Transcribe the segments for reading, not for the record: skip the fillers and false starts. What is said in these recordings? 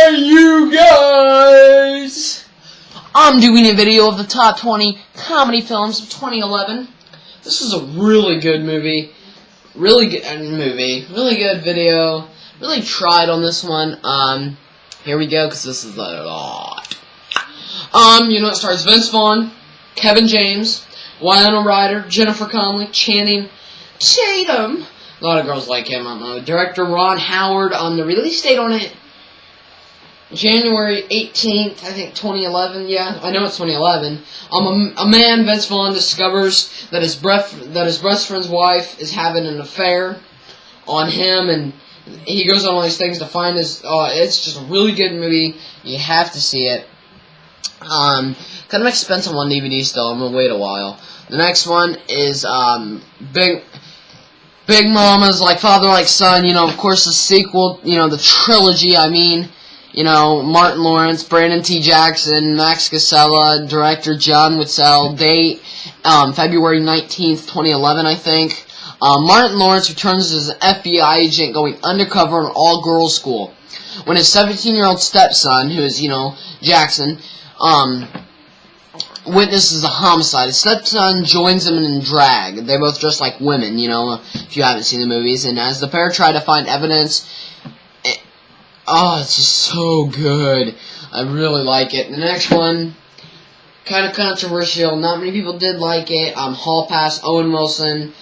Hey you guys! I'm doing a video of the top 20 comedy films of 2011. This is a really good movie. Really good video. Really tried on this one. Here we go, because this is a lot. It stars Vince Vaughn, Kevin James, Winona Ryder, Jennifer Connelly, Channing Tatum. A lot of girls like him, I don't know. Director Ron Howard. The release date on it, January 18th, I think 2011. Yeah, I know it's 2011. A man, Vince Vaughn, discovers that his best friend's wife is having an affair on him, and he goes on all these things to find his. It's just a really good movie. You have to see it. Kind of expensive on DVD still. I'm gonna wait a while. The next one is Big Mama's Like Father Like Son. Of course, the sequel. The trilogy. Martin Lawrence, Brandon T. Jackson, Max Casella, director John Witzel. Date February 19th, 2011, I think. Martin Lawrence returns as an FBI agent going undercover in an all-girls school. When his 17-year-old stepson, who is, Jackson, witnesses a homicide, his stepson joins him in drag. They both dress like women, if you haven't seen the movies. And as the pair try to find evidence, it's just so good. I really like it. The next one, kind of controversial. Not many people did like it. Hall Pass, Owen Wilson,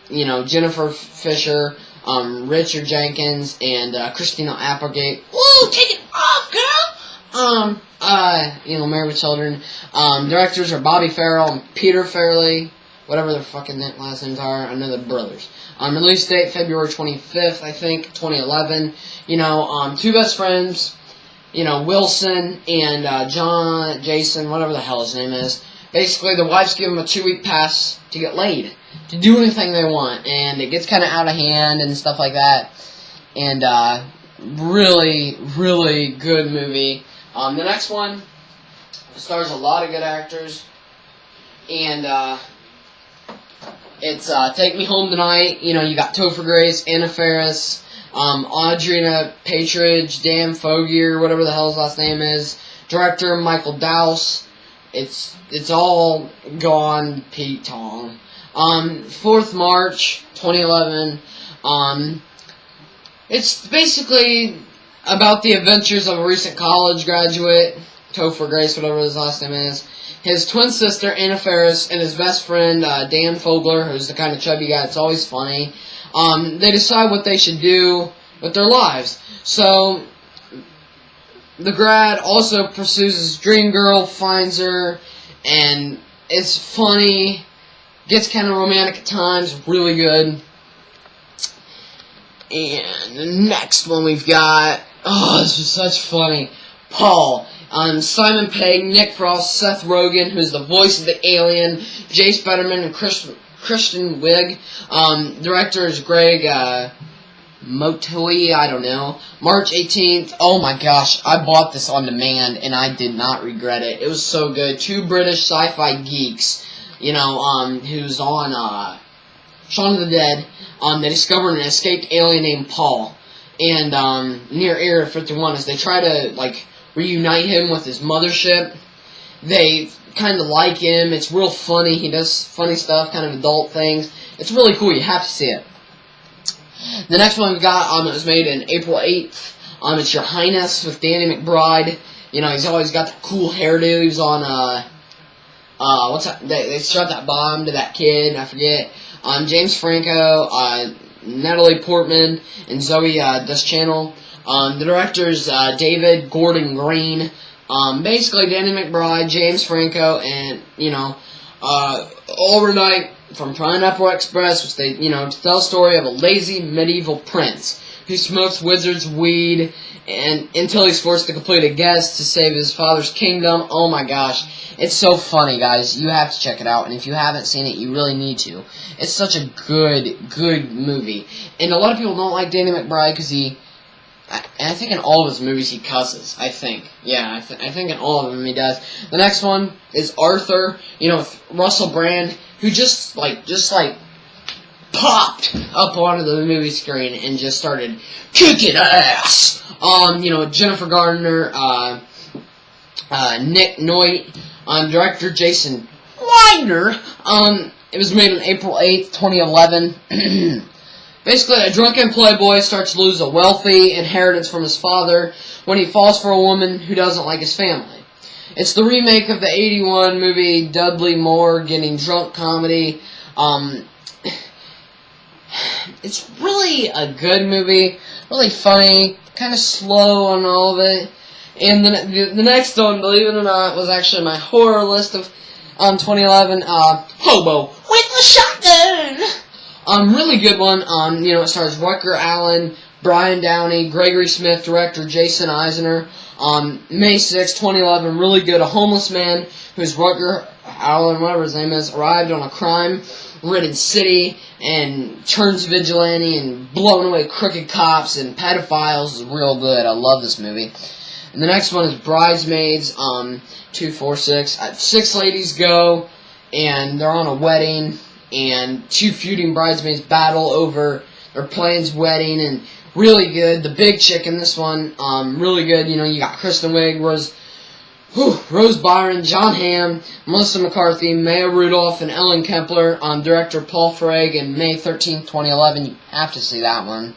Jennifer Fisher, Richard Jenkins, and Christina Applegate. Woo, take it off, girl! Married with Children. Directors are Bobby Farrell and Peter Farrelly, whatever their fucking last names are. I know they're brothers. Release date February 25th, I think, 2011. Two best friends, Wilson and Jason, whatever the hell his name is. Basically, the wife's giving him a 2-week pass to get laid, to do anything they want, and it gets kind of out of hand and stuff like that. And really, really good movie. The next one stars a lot of good actors, and it's Take Me Home Tonight. You got Topher Grace, Anna Faris, Audrina Patridge, Dan Fogier, whatever the hell his last name is. Director Michael Dowse. It's all gone Pete Tong. 4th March 2011. It's basically about the adventures of a recent college graduate, Topher Grace, whatever his last name is, his twin sister, Anna Faris, and his best friend, Dan Fogler, who's the kind of chubby guy that's always funny. They decide what they should do with their lives. So, the grad also pursues his dream girl, finds her, and it's funny, gets kind of romantic at times, really good. And the next one we've got, this is such funny, Paul. Simon Pegg, Nick Frost, Seth Rogen, who's the voice of the alien, Jace Betterman, and Kristen Wiig. Director is Greg Motoi, I don't know. March 18th, oh my gosh, I bought this on demand, and I did not regret it. It was so good. Two British sci-fi geeks, who's on Shaun of the Dead. They discover an escaped alien named Paul. And near Area 51, as they try to, reunite him with his mothership, they kind of like him. It's real funny. He does funny stuff, kind of adult things. It's really cool. You have to see it. The next one we got, it was made in April 8th. It's Your Highness with Danny McBride. He's always got that cool hairdo. He was on, what's that? They shot that bomb to that kid, I forget. James Franco, Natalie Portman, and Zoe Deschanel. The director's David Gordon Green. Basically, Danny McBride, James Franco, and, overnight from Pineapple Express, which they, to tell the story of a lazy medieval prince who smokes wizard's weed and until he's forced to complete a guest to save his father's kingdom. Oh my gosh. It's so funny, guys. You have to check it out, and if you haven't seen it, you really need to. It's such a good movie. And a lot of people don't like Danny McBride because I think in all of his movies he cusses, I think. Yeah, I think in all of them he does. The next one is Arthur, with Russell Brand, who just popped up onto the movie screen and just started kicking ass. Jennifer Gardner, Nick Nolte, director Jason Widener. It was made on April 8th, 2011. Basically, a drunken playboy starts to lose a wealthy inheritance from his father when he falls for a woman who doesn't like his family. It's the remake of the 81 movie Dudley Moore Getting Drunk comedy. It's really a good movie, really funny, kind of slow on all of it. And the next one, believe it or not, was actually my horror list of 2011, Hobo with a Shotgun. Really good one. It stars Rutger Allen, Brian Downey, Gregory Smith, director Jason Eisner. May 6, 2011, really good. A homeless man who's Rutger Allen, whatever his name is, arrived on a crime-ridden city and turns vigilante and blowing away crooked cops and pedophiles is real good. I love this movie. And the next one is Bridesmaids, 246. 6 ladies go, and they're on a wedding, and 2 feuding bridesmaids battle over their plan's wedding, and really good. The big chick in this one, really good. You got Kristen Wiig, Rose Byron, John Hamm, Melissa McCarthy, Maya Rudolph, and Ellen Kempler. Director Paul Feig, and May 13th, 2011. You have to see that one.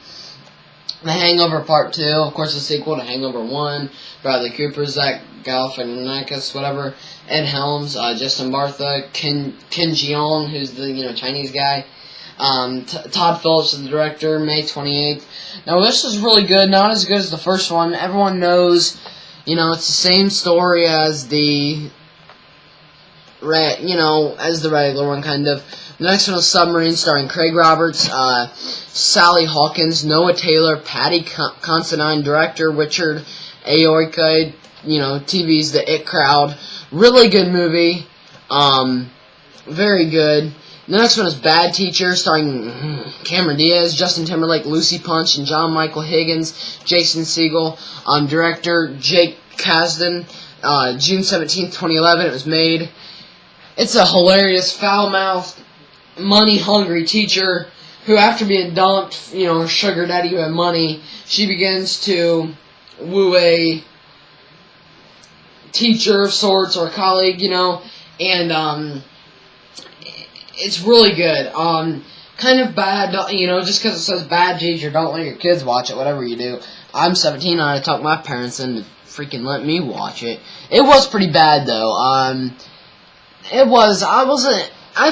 The Hangover Part 2, of course, the sequel to Hangover 1. Bradley Cooper, Zach Galifianakis, whatever. Ed Helms, Justin Bartha, Ken Jeong, who's the Chinese guy. Todd Phillips is the director. May 28th. Now this is really good. Not as good as the first one. Everyone knows, it's the same story as the regular one, kind of. The next one is Submarine, starring Craig Roberts, Sally Hawkins, Noah Taylor, Patty Considine, director Richard Ayoade. TV's The It Crowd. Really good movie. Very good. The next one is Bad Teacher, starring Cameron Diaz, Justin Timberlake, Lucy Punch, and John Michael Higgins, Jason Segel. Director Jake Kasdan. June 17th, 2011. It was made. It's a hilarious, foul-mouthed, money-hungry teacher who, after being dumped, her sugar daddy who had money, she begins to woo a teacher of sorts or a colleague, and it's really good. Kind of bad, just because it says bad teacher, don't let your kids watch it, whatever you do. I'm 17, I talked my parents into freaking let me watch it. It was pretty bad, though. I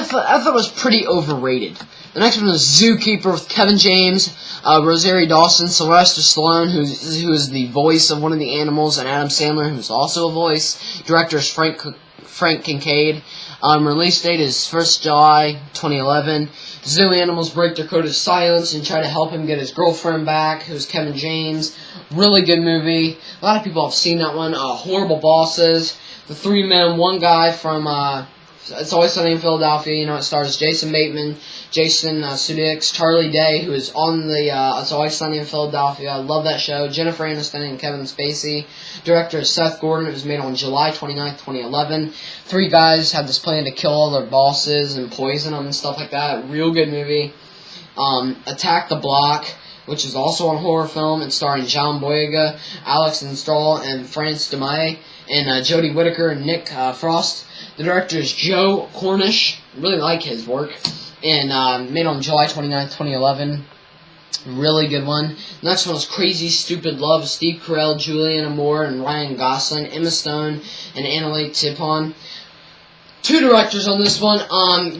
thought it was pretty overrated. The next one is Zookeeper with Kevin James, Rosario Dawson, Sylvester Stallone, who is the voice of one of the animals, and Adam Sandler, who's also a voice. Director is Frank Kincaid. Release date is 1st July 2011. Zoo animals break their code of silence and try to help him get his girlfriend back, who's Kevin James. Really good movie. A lot of people have seen that one. Horrible Bosses. The 3 Men, 1 guy from It's Always Sunny in Philadelphia. It stars Jason Bateman, Jason Sudeikis, Charlie Day, who is on the It's Always Sunny in Philadelphia. I love that show. Jennifer Aniston and Kevin Spacey. Director is Seth Gordon. It was made on July 29th, 2011. 3 guys have this plan to kill all their bosses and poison them and stuff like that. Real good movie. Attack the Block, which is also a horror film, and starring John Boyega, Alex Instraw, and France DeMay, and Jodie Whittaker and Nick Frost. The director is Joe Cornish. Really like his work. And made on July 29th, 2011. Really good one. The next one is Crazy Stupid Love with Steve Carell, Julianne Moore, and Ryan Gosling, Emma Stone, and Annalise Tipon. 2 directors on this one,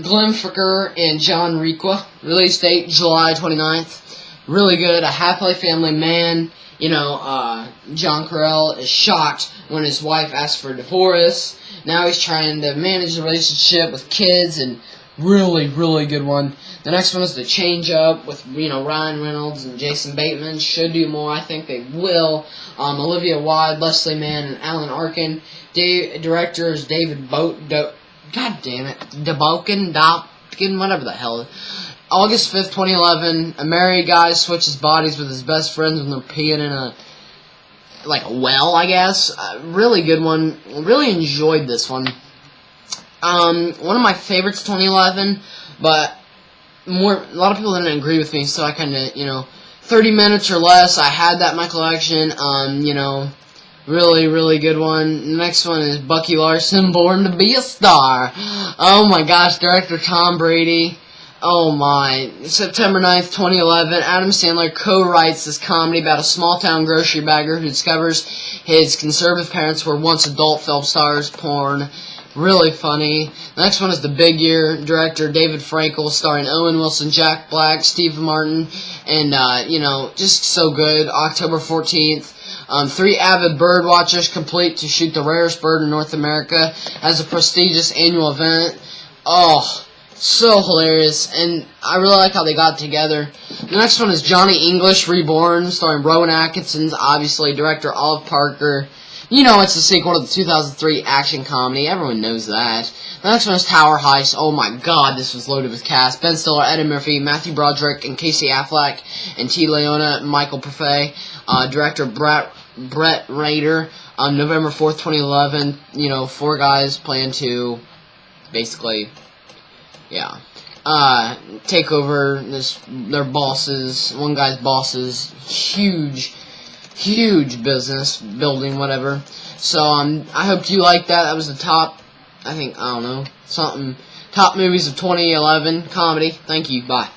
Glenn Fricker and John Requa. Release date, July 29th. Really good. A happily family man. John Carell is shocked when his wife asks for a divorce. Now he's trying to manage the relationship with kids, and really, really good one. The next one is The Change Up with, Ryan Reynolds and Jason Bateman. Should do more. I think they will. Olivia Wilde, Leslie Mann, and Alan Arkin. Director is David God damn it. Dobkin, whatever the hell. August 5th, 2011. A married guy switches bodies with his best friends when they're peeing in a well, I guess. Really good one. Really enjoyed this one. One of my favorites 2011, but a lot of people didn't agree with me, so I kind of, 30 minutes or less. I had that in my collection. You know, really, really good one. The next one is Bucky Larson, Born to Be a Star. Oh my gosh, director Tom Brady. Oh my. September 9th, 2011, Adam Sandler co-writes this comedy about a small-town grocery bagger who discovers his conservative parents were once adult film stars. Porn. Really funny. The next one is The Big Year, director David Frankel, starring Owen Wilson, Jack Black, Steve Martin, and, you know, just so good. October 14th. 3 avid bird watchers complete to shoot the rarest bird in North America as a prestigious annual event. Oh, so hilarious, and I really like how they got together. The next one is Johnny English Reborn, starring Rowan Atkinson, obviously, director Olive Parker. You know it's a sequel to the 2003 action comedy. Everyone knows that. The next one is Tower Heist. Oh my god, this was loaded with cast. Ben Stiller, Eddie Murphy, Matthew Broderick, and Casey Affleck, and T. Leona, Michael Parfait. Director Brett Rader. November 4th, 2011. You know, 4 guys plan to basically, yeah, take over their bosses. One guy's bosses. Huge business, building, whatever. So, I hope you liked that. That was the top, I don't know, top movies of 2011, comedy. Thank you, bye.